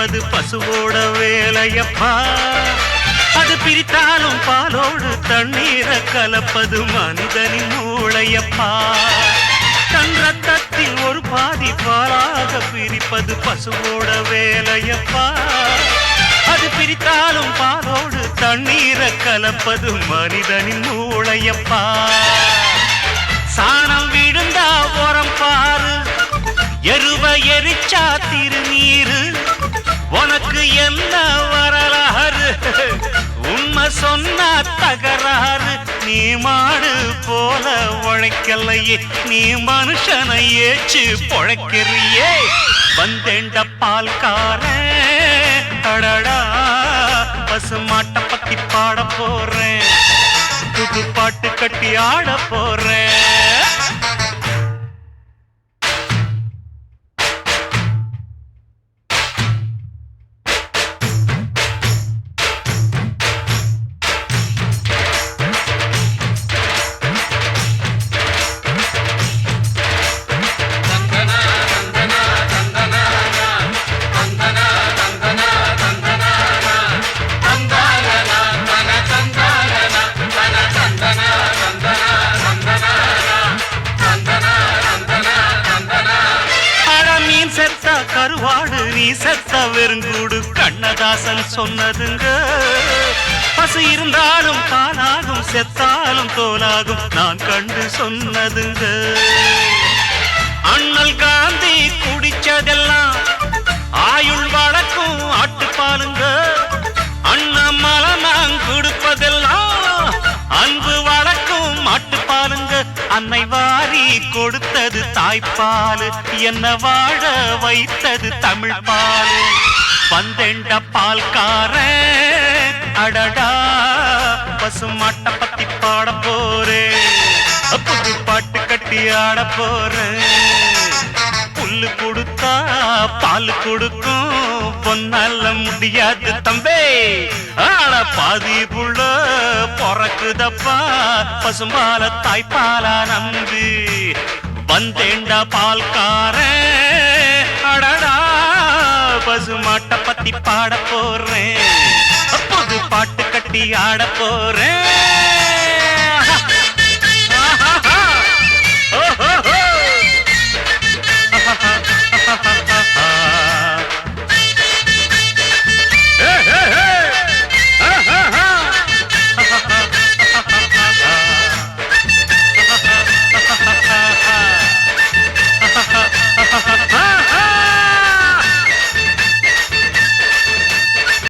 பிரிப்பது பசுவோட வேலையப்பா. அது பிரித்தாலும் பாலோடு தண்ணீரை கலப்பது மனிதனின் மூளையப்பா. தன் ரத்தத்தில் ஒரு பாதி பாலாக பிரிப்பது பசுவோட வேலையப்பா. அது பிரித்தாலும் பாலோடு தண்ணீரை கலப்பது மனிதனின் மூளையப்பா. சாணம் விழுந்தா உரம் பாரு, எருவ எரிச்சா திருநீரு. உனக்கு என்ன வரலாறு, உண்மை சொன்னா தகராறு. நீ மாடு போல உழைக்கலையே, நீ மனுஷனை ஏச்சு பொழைக்கிறியே. வந்தேண்ட பால்காரன், அடடா பசு மாட்டை பத்தி பாட போறேன், புது பாட்டு கட்டி ஆட போறேன். கருவாடு நீ செத்த வெறுங்கூடு, கண்ணதாசன் சொன்னதுங்க. பசு இருந்தாலும் காலாகும், செத்தாலும் தோலாகும், நான் கண்டு சொன்னதுங்க. அண்ணல் காந்தி குடிச்சதெல்லாம் ஆயுள் வழக்கும் ஆட்டுப்பாலுங்க. அண்ணாமலை நான் கொடுப்பதெல்லாம் அன்பு வழக்கும் மாட்டுப்பாலுங்க. அன்னை வாரி கொடுத்தது தாய்ப்பாலு, என்ன வாழ வைத்தது தமிழ் பாலு. வந்தெண்ட பால்காரன், அடடா பசு மாட்டை பத்தி பாட போறேன், புது பாட்டு கட்டி ஆட போறேன். புல்லு கொடுத்தா பால் கொடுக்கும், பொன்னால முடியாது தம்பே. ஆட பாதி புள்ள பொறக்குதப்பா, பசும்பால தாய்ப்பாலா நம்பி. வந்தேண்டா பால்காரன், அடடா பசு மாட்டை பத்தி பாட போறேன், புது பாட்டு கட்டி ஆட போறேன்.